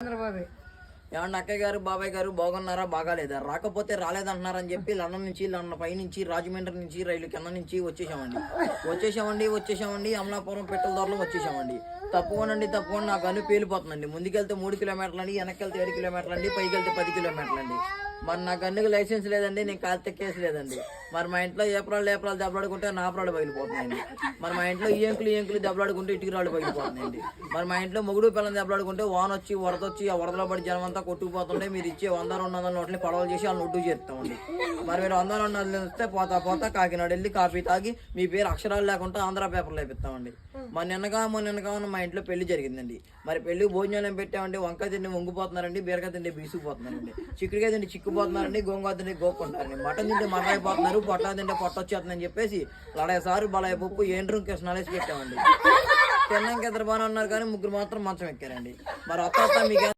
ఏమన్నా అక్కయ్య గారు బాబాయ్ గారు బాగున్నారా బాగాలేదా రాకపోతే రాలేదంటున్నారని చెప్పి లండన్ నుంచి పై నుంచి రాజమండ్రి నుంచి రైలు కింద నుంచి వచ్చేసామండి అమలాపురం పెట్రోల్ ధరలో వచ్చేసామండి. తప్పకుండా నా గన్ను పేలిపోతుందండి. ముందుకెళ్తే 3 కిలోమీటర్లు అండి, వెనక్కి 7 కిలోమీటర్లు అండి, పైకి వెళ్తే 10 కిలోమీటర్లు అండి. మరి నా గన్నుకి లైసెన్స్ లేదండి, నేను కాలితే కేసు లేదండి. మరి మా ఇంట్లో ఏప్రాలు దెబ్బలాడుకుంటే నా ప్రాలు పగిలిపోతున్నాయండి. మరి మా ఇంట్లో ఈ ఎంకులు దెబ్బలాడుకుంటే ఇటుకి రాళ్ళు పగిలిపోతున్నాయండి. మరి మా ఇంట్లో మొగుడు పిల్లలు దెబ్బలాడుకుంటే వాన వచ్చి వరద వచ్చి ఆ వరదలో పడి జనం అంతా కొట్టుకుపోతుంటే మీరు ఇచ్చే 100-200 నోట్లని పడవలు చేసి వాళ్ళని ఒడ్డు చేస్తామండి. మరి మీరు 100-200 వస్తే పోతా కాకినాడ వెళ్ళి కాఫీ తాగి మీ పేరు అక్షరాలు లేకుండా ఆంధ్ర పేపర్లు వేపిస్తామండి. మొన్న మా ఇంట్లో పెళ్లి జరిగిందండి. మరి పెళ్లి భోజనాలు పెట్టామండి. వంకాయ తిండి వంగిపోతున్నారండి, బీరకాయ తిండి బీసుకుపోతున్నారండి, చిక్కుడుకాయ తిండి చిక్కుపోతున్నారండి, గోంగూర తిండి గోక్కుంటారండి, మటన్ తింటే మటన్ అయిపోతున్నారు, పొట్ట తింటే పొట్ట వచ్చేస్తుందని చెప్పేసి లడాయిసారి బలాయి పప్పు ఏండ్రు కృష్ణాలేసి పెట్టామండి. తిన్నాక ఇద్దరు బాగానే ఉన్నారు కానీ 3 మాత్రం మంచం ఎక్కారండి. మరి అత్త మీకు